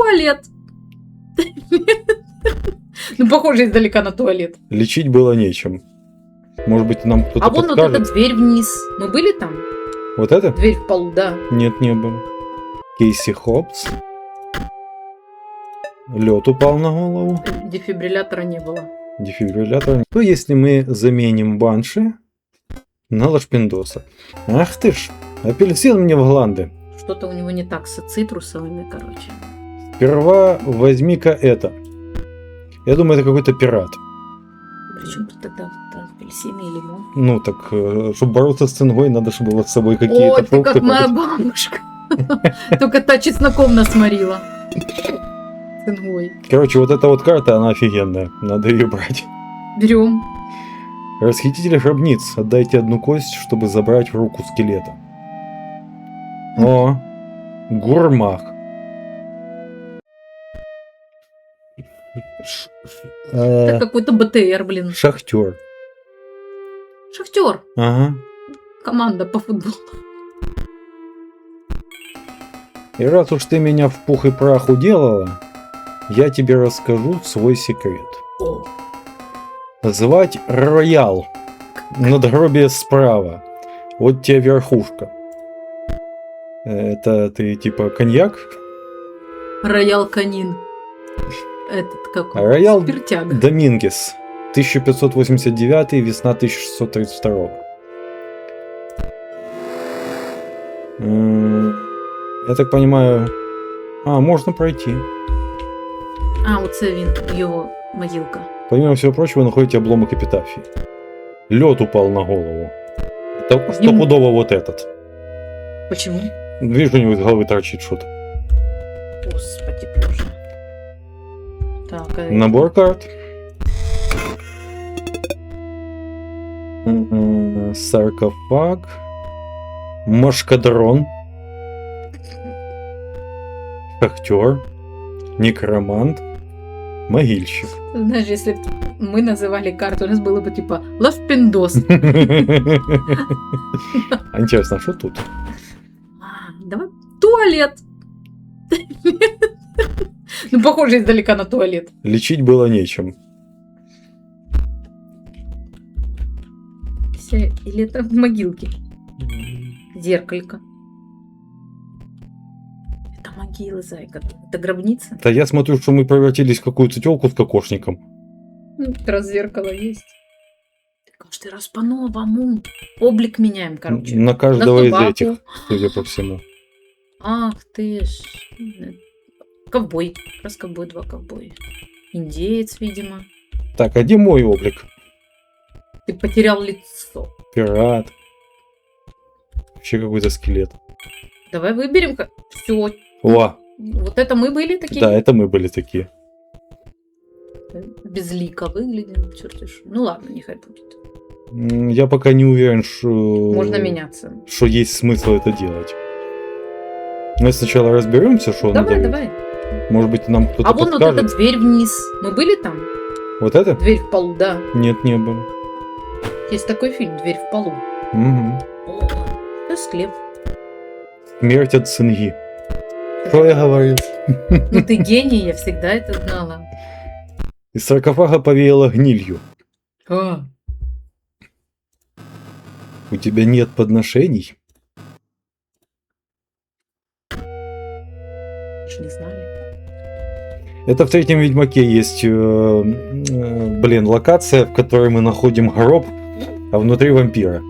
туалет. Ну, похоже издалека на туалет. Лечить было нечем. Может быть, нам кто-то А вон вот подскажет? эта дверь вниз. Мы были там? Вот это? Дверь в полу, да. Нет, не было. Кейси Хопс. Лед упал на голову. Дефибриллятора не было. Дефибриллятор. Что если мы заменим банши на лошпиндоса? Ах ты ж, апельсин мне в гланды. Что-то у него не так с цитрусовыми, короче. Сперва возьми-ка это. Я думаю, это какой-то пират. Причем тут тогда вот апельсины и лимон. Ну так, чтобы бороться с цингой, надо, чтобы было с собой какие-то Ой, ты фрукты. как моя бабушка. Только та чесноком нас морила. Цингой. Короче, вот эта вот карта, она офигенная. Надо ее брать. Берем. Расхититель гробниц. Отдайте одну кость, чтобы забрать руку скелета. О, Гурмах. Это какой-то БТР, блин. Шахтер. Шахтер. Ага. Команда по футболу. И раз уж ты меня в пух и прах уделала, я тебе расскажу свой секрет. О. Звать Роял. Надгробие справа. Вот тебе верхушка. Это ты типа коньяк? Роял Канин. Этот какой? Роял Спиртяга. Домингес. 1589, весна 1632. Я так понимаю... можно пройти. Оце він, його могилка. Помимо всего прочего, вы находите обломок эпитафии. Лед упал на голову. Это стопудово вот этот. Почему? Вижу, у него из головы торчит что-то. Господи боже. Так, Набор карт. Саркофаг. Машкадрон. Шахтер. Некромант. Могильщик. знаешь, если бы мы называли карту, у нас было бы типа лавпиндос. А интересно, а что тут? Давай туалет. Ну, похоже издалека на туалет. Лечить было нечем. Или это в могилке? Зеркалько. Это могила, зайка. Это гробница? Да я смотрю, что мы превратились в какую-то тёлку с кокошником. Ну, как раз зеркало есть. Каждый раз по-новому. Облик меняем, короче. На каждого из собаку. этих, судя по всему. Ах ты ж. Ковбой. Как раз ковбой, два ковбоя. Индеец, видимо. Так, а где мой облик? Ты потерял лицо. Пират. Вообще какой-то скелет. Давай выберем. Все. О, Вот это мы были такие? да, это мы были такие. Безлико выглядим. Чёрт ж. Ну ладно, нехай будет. Я пока не уверен, что... Можно меняться. Что есть смысл это делать. Мы сначала разберемся, что Давай, надо. давай. Может быть, нам кто-то А вон вот подскажет. эта дверь вниз. Мы были там? Вот это? Дверь в полу, да. Нет, не было. Есть такой фильм «Дверь в полу». Угу. О, это склеп. Смерть от цинги. Что я говорил? Ну ты гений, я всегда это знала. Из саркофага повеяло гнилью. У тебя нет подношений? Ж не знали. Это в третьем Ведьмаке есть, локация, в которой мы находим гроб, а внутри вампира.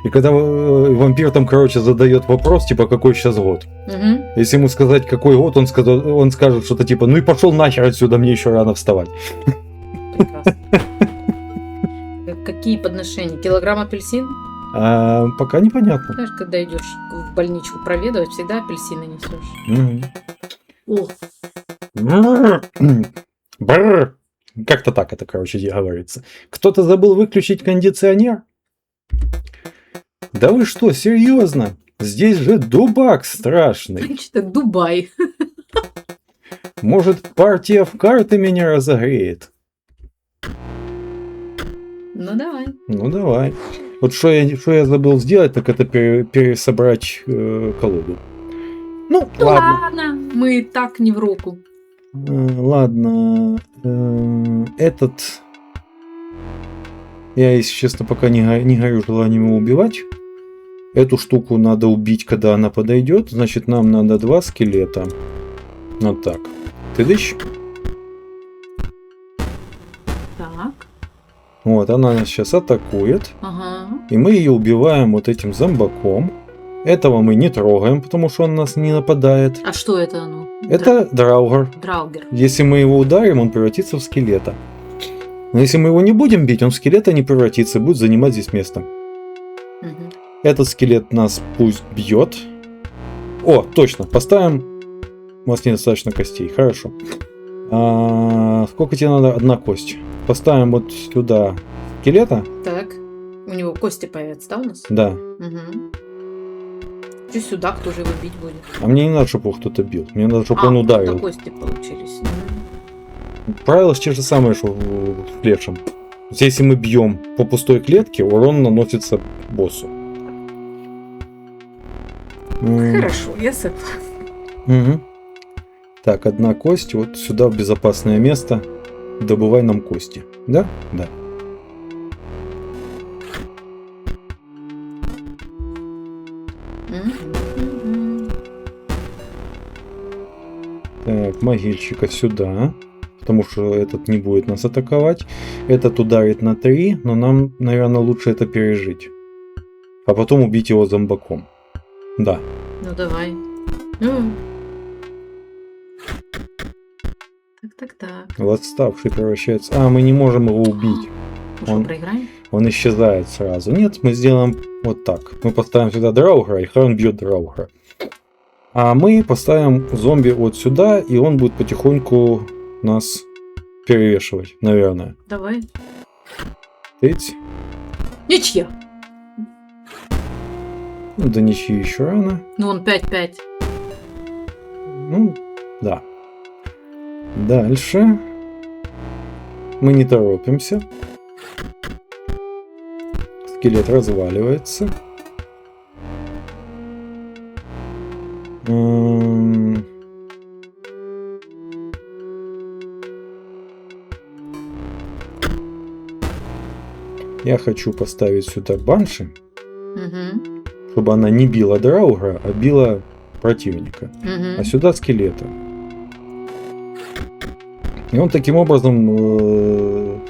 И когда вампир там, задает вопрос, типа, какой сейчас год. Угу. Если ему сказать, какой год, он скажет что-то типа, ну и пошел нахер отсюда, мне еще рано вставать. Прекрасно. Какие подношения? Килограмм апельсин? Пока непонятно. Знаешь, когда идешь в больничку проведывать, всегда апельсины несешь. О, Бррр. Как-то так это, говорится. Кто-то забыл выключить кондиционер? Да вы что, серьезно? Здесь же дубак страшный. значит, это Дубай. Может, партия в карты меня разогреет? Ну давай. Ну давай. Вот что я забыл сделать, так это пересобрать колоду. Ну, ладно. Ладно, мы и так не в руку. Ладно. Этот... Я, если честно, пока не горю желанием его убивать. Эту штуку надо убить, когда она подойдет. Значит, нам надо 2 скелета. Вот так. Тыдыщ. Так. Вот, она нас сейчас атакует. Ага. И мы ее убиваем вот этим зомбаком. Этого мы не трогаем, потому что он нас не нападает. А что это оно? Это драугер. Драугер. Если мы его ударим, он превратится в скелета. Но если мы его не будем бить, он в скелета не превратится и будет занимать здесь место. Мгм. Этот скелет нас пусть бьет. О, точно, поставим. У нас недостаточно костей, хорошо. Сколько тебе надо? 1 кость. Поставим вот сюда скелета. Так. У него кости появятся, да, у нас? Да. Угу. Че сюда, кто же его бить будет? А мне не надо, чтобы его кто-то бил. Мне надо, чтобы он вот ударил. кости получились. Правила те же самые, что в флешем. Если мы бьем по пустой клетке, урон наносится боссу. Хорошо, я согласна. Угу. Так, 1 кость. Вот сюда в безопасное место. Добывай нам кости. Да? Да. Так, могильщика сюда. Потому что этот не будет нас атаковать. Этот ударит на 3, но нам, наверное, лучше это пережить. А потом убить его зомбаком. Да. Ну давай. Так. Восставший превращается... А, мы не можем его убить. Ну что, проиграем? Он исчезает сразу. Нет, мы сделаем вот так. Мы поставим сюда драугера, и он бьет драугера. А мы поставим зомби вот сюда, и он будет потихоньку нас перевешивать, наверное. Давай. Тыть. Ничья. Ну, до ничьи еще рано. Ну он 5-5. Ну, да. Дальше. Мы не торопимся. Скелет разваливается. Я хочу поставить сюда банши, чтобы она не била драугра, а била противника. А сюда скелета. И он таким образом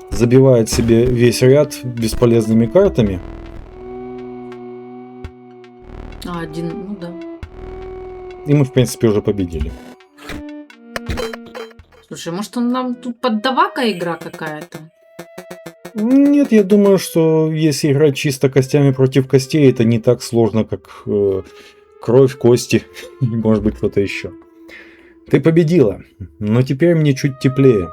забивает себе весь ряд бесполезными картами. Ну да. И мы, в принципе, уже победили. Слушай, может он нам тут поддавака игра какая-то? Нет, я думаю, что если играть чисто костями против костей, это не так сложно, как кровь, кости и, может быть, кто-то еще. Ты победила, но теперь мне чуть теплее.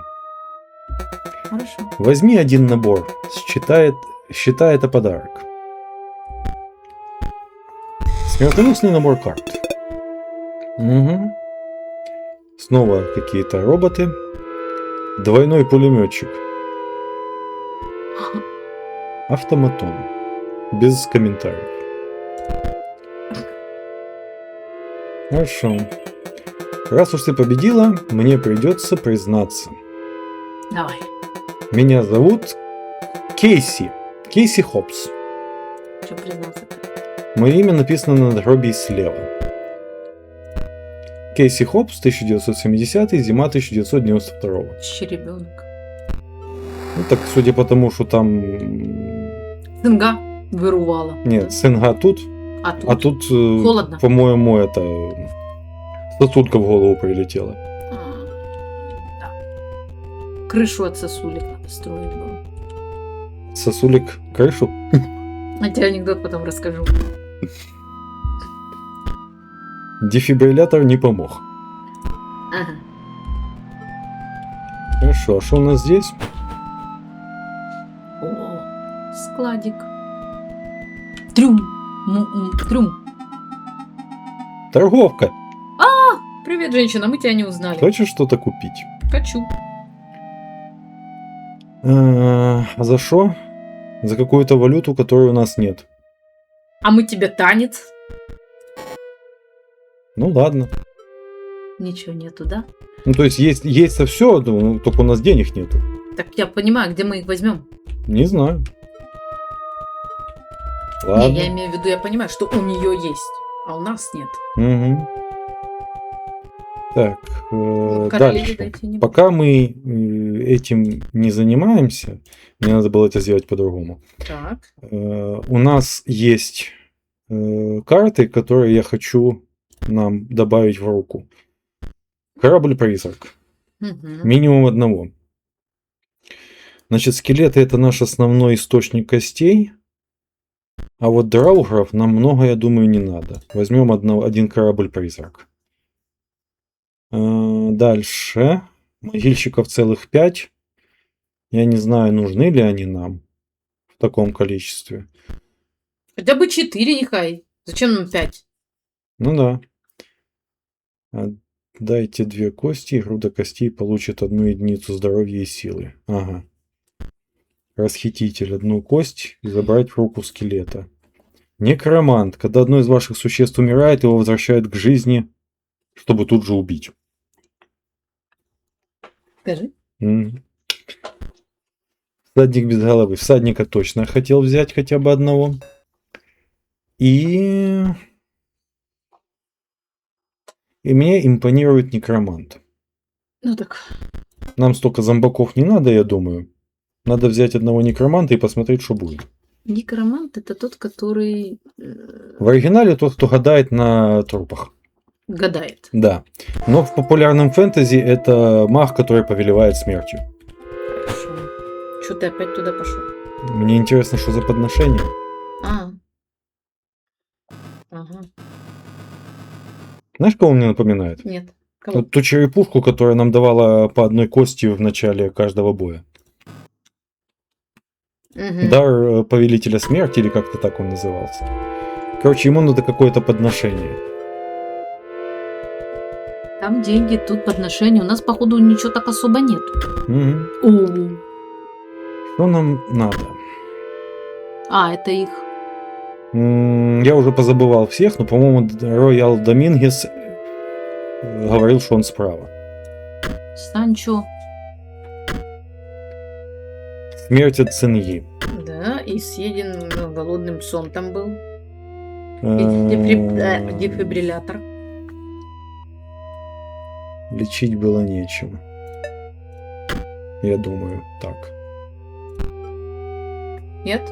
Хорошо. Возьми 1 набор, считай это подарок. Смертоносный набор карт. Угу. Снова какие-то роботы. Двойной пулеметчик. Автоматон. Без комментариев. Хорошо. Раз уж ты победила, мне придется признаться. Давай. Меня зовут Кейси. Кейси Хопс. Что признаться? Мое имя написано на надгробии слева. Кейси Хопс, 1970, зима 1992. Щеребенок. Ну так, судя по тому, что там... Цинга вырувала. Нет, СНГ тут, А тут холодно. По-моему, это... Сосулька в голову прилетела. Да. Крышу от сосулек надо строить было. Сосулек крышу? А тебе анекдот потом расскажу. Дефибриллятор не помог. Ага. Хорошо, а что у нас здесь? О, складик. Трюм. Трюм. Торговка. Привет, женщина, мы тебя не узнали. Хочешь что-то купить? Хочу. А за что? За какую-то валюту, которой у нас нет. А мы тебе танец. Ну ладно. Ничего нету, да? Ну, то есть есть-то все, ну, только у нас денег нету. Так я понимаю, где мы их возьмем. Не знаю. Не, Ладно. я имею в виду, я понимаю, что у нее есть, а у нас нет. Мгм. Так, Королеве дальше. дойти не Пока мы этим не занимаемся, мне надо было это сделать по-другому. Так. У нас есть карты, которые я хочу нам добавить в руку. Корабль-призрак. Мгм. Минимум одного. Значит, скелеты это наш основной источник костей. А вот драугров нам много, я думаю, не надо. Возьмем один корабль-призрак. Дальше. Могильщиков целых 5. Я не знаю, нужны ли они нам в таком количестве. Хотя бы 4 нехай. Зачем нам 5? Ну да. Дайте 2 кости, и груда костей получит 1 единицу здоровья и силы. Ага. Расхититель 1 кость и забрать в руку скелета. Некромант. Когда одно из ваших существ умирает, его возвращают к жизни, чтобы тут же убить. Скажи. Всадник без головы. Всадника точно хотел взять хотя бы одного. И мне импонирует некромант. Ну так. Нам столько зомбаков не надо, я думаю. Надо взять одного некроманта и посмотреть, что будет. Некромант это тот, который В оригинале тот, кто гадает на трупах. гадает. Да. Но в популярном фэнтези это маг, который повелевает смертью. Хорошо. Что ты опять туда пошел? Мне интересно, что за подношение. Ага. Знаешь, кого он мне напоминает? Нет. Кого? Вот ту черепушку, которая нам давала по 1 кости в начале каждого боя. Мгм. Дар повелителя смерти, или как-то так он назывался. Короче, ему надо какое-то подношение. Там деньги, тут подношения. У нас, походу, ничего так особо нет. Угу. Что нам надо? Это их. Я уже позабывал всех, но, по-моему, Роял Домингес говорил, что он справа. Санчо. Смерть от Циньи. Да, и съеден голодным псом там был. Э, Дефибриллятор. Лечить было нечем. Я думаю, так. Нет?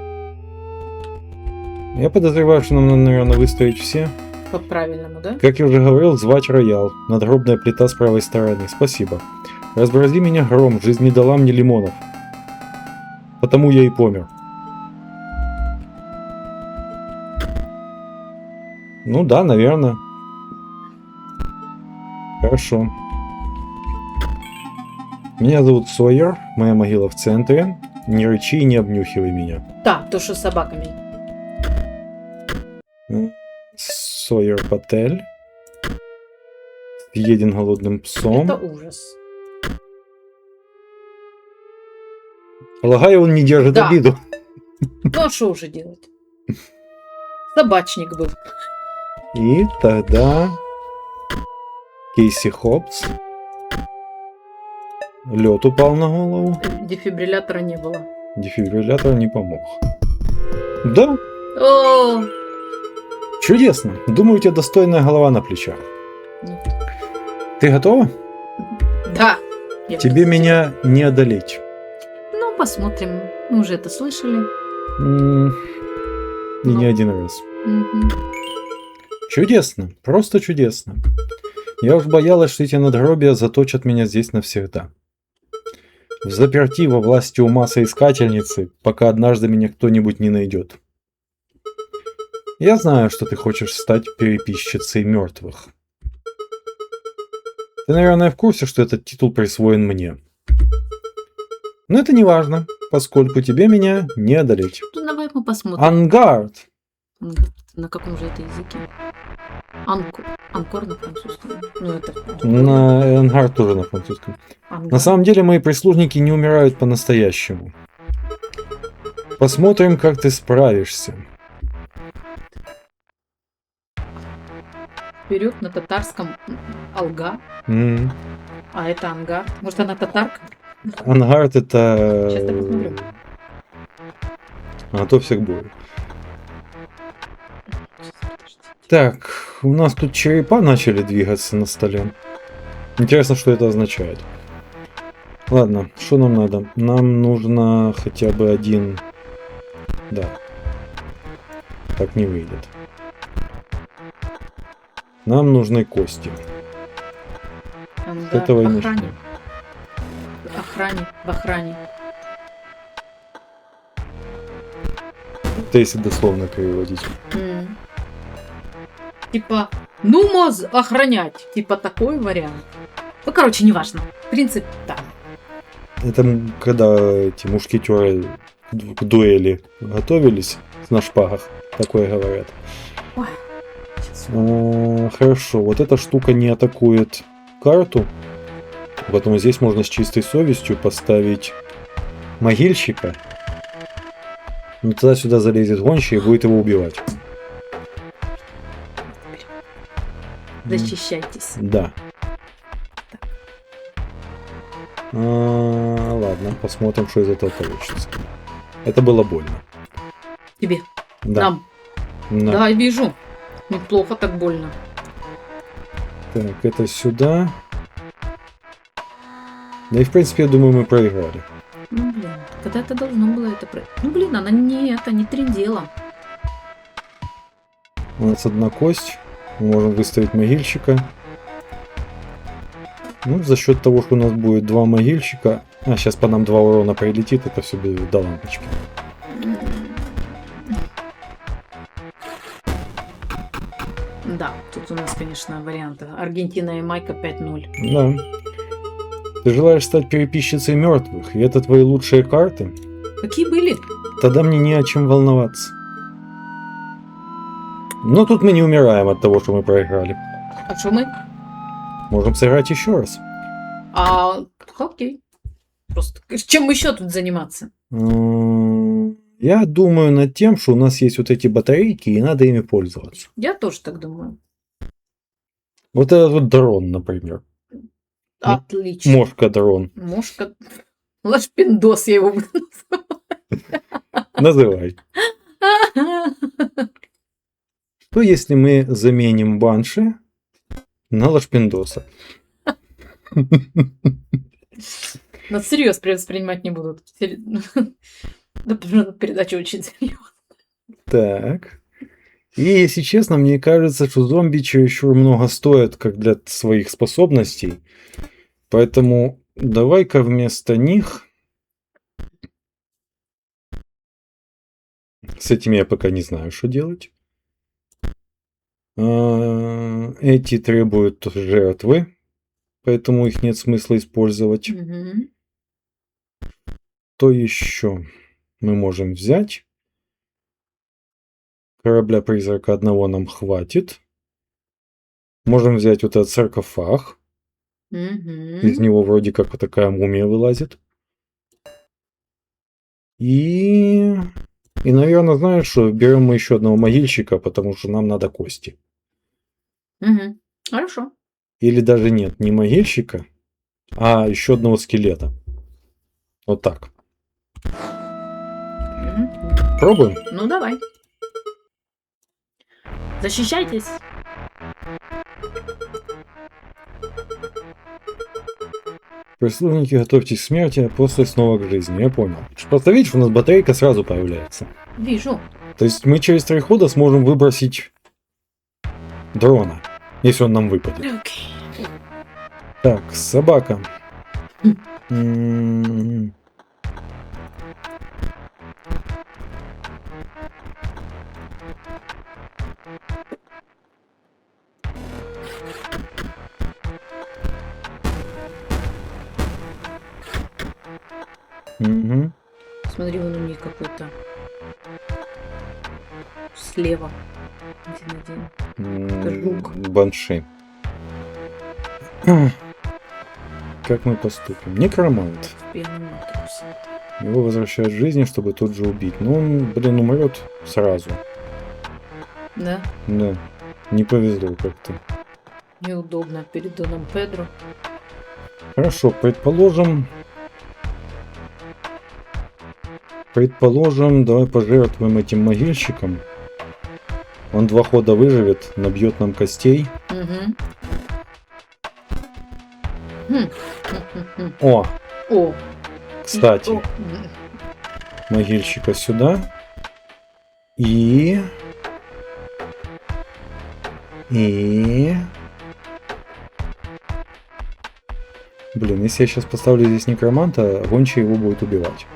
Я подозреваю, что нам надо, наверное, выставить все. По-правильному, да? Как я уже говорил, звать Роял. Надгробная плита с правой стороны. Спасибо. Разбрази меня гром, жизнь не дала мне лимонов. Потому я и помер. Ну да, наверное. Хорошо. Меня зовут Сойер, моя могила в центре. Не рычи и не обнюхивай меня. Да, то, что с собаками. Сойер Патель. Съеден голодным псом. Это ужас. Полагаю, он не держит Да. обиду. Ну, а что уже делать? Собачник был. И тогда Кейси Хопс. Лед упал на голову. Дефибриллятора не было. Дефибриллятор не помог. Да, О, чудесно. Думаю, у тебя достойная голова на плечах. нет. Ты готова? Да. Я Тебе просто- меня не одолеть. Ну, посмотрим. Мы уже это слышали. И не один раз. Мгм. Чудесно. Просто чудесно. Я уж боялась, что эти надгробия заточат меня здесь навсегда. Взаперти во власти ума соискательницы, пока однажды меня кто-нибудь не найдет. Я знаю, что ты хочешь стать переписчицей мертвых. Ты, наверное, в курсе, что этот титул присвоен мне. Но это не важно, поскольку тебе меня не одолеть. Ну, давай мы посмотрим. Ангард! На каком же это языке? Анкор на французском. Ну, это... На Ангард тоже на французском. Ангар. На самом деле мои прислужники не умирают по-настоящему. Посмотрим, как ты справишься. вперед на татарском Алга, М. а это ангар. Может, она татарка? Ангард это... Сейчас я посмотрю. Готовься всех бою. Сейчас, подождите. Так, у нас тут черепа начали двигаться на столе. Интересно, что это означает. Ладно, что нам надо? Нам нужно хотя бы один... Да. Так не выйдет. Нам нужны кости. Ангар. этого и В начнем. охране. В охране. Это если дословно переводить. М. Типа, нумоз охранять. Типа такой вариант. Ну, короче, неважно. Принцип, да. Это когда эти мушкетеры к дуэли готовились на шпагах. Такое говорят. Ой, сейчас. Хорошо, вот эта штука не атакует карту. Поэтому здесь можно с чистой совестью поставить могильщика. Но тогда сюда залезет гончий и будет его убивать. Защищайтесь. Да. Ладно, посмотрим, что из этого получится. Это было больно. Тебе. Да. Нам. Да. Да, я вижу. Неплохо так больно. Так, это сюда. Да и в принципе, я думаю, мы проиграли. Ну, блин, когда-то должно было это Ну, блин, она не это, не трендела. У нас одна кость. Мы можем выставить могильщика. Ну, за счет того, что у нас будет два могильщика. А, сейчас по нам 2 урона прилетит, это все до лампочки. Да, тут у нас, конечно, варианты. Аргентина и Майка 5-0. Да. Ты желаешь стать переписчицей мертвых, и это твои лучшие карты? Какие были? Тогда мне не о чем волноваться. Но тут мы не умираем от того, что мы проиграли. А что мы? Можем сыграть еще раз. Окей. Просто чем еще тут заниматься? Я думаю над тем, что у нас есть вот эти батарейки, и надо ими пользоваться. Я тоже так думаю. Вот этот вот дрон, например. Отлично. Мошка-дрон. Мошка. Лашпиндос я его буду Называй. называть. Что если мы заменим банши на лашпиндоса? Нас всерьез воспринимать не будут. Например, передача очень серьезная. Так. И, если честно, мне кажется, что зомби чересчур много стоят, как для своих способностей. Поэтому давай-ка вместо них... С этими я пока не знаю, что делать. Эти требуют жертвы, поэтому их нет смысла использовать. Мгм. То еще мы можем взять. Корабля-призрака одного нам хватит. Можем взять вот этот саркофаг. Из Мгм. него вроде как вот такая мумия вылазит. И, наверное, знаешь что, берем мы еще одного могильщика, потому что нам надо кости. Мгм. Хорошо. Или даже нет, не могильщика, а еще одного скелета. Вот так. Мгм. Пробуем? Ну, давай. Защищайтесь. Прислужники, готовьтесь к смерти, а после снова к жизни. Я понял. Просто видишь, у нас батарейка сразу появляется. Вижу. То есть мы через 3 хода сможем выбросить дрона, если он нам выпадет. Окей. Так, собака. Хм. М. Мгм. Смотри, вон у них какой-то слева. Один-один. Жук. Банши. Как мы поступим? Некромант. В белом матросе. Его возвращают к жизни, чтобы тут же убить. Но он, блин, умрет сразу. Да? Да. Не повезло как-то. Неудобно перед Доном Педро. Хорошо, предположим, давай пожертвуем этим могильщиком. Он 2 хода выживет, набьет нам костей. Угу. О, О, кстати, О, могильщика сюда. И... Блин, если я сейчас поставлю здесь некроманта, гончий его будет убивать.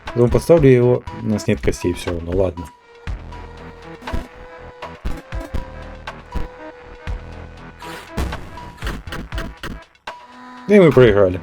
Потом поставлю его... У нас нет костей все равно, ладно. Да и мы проиграли.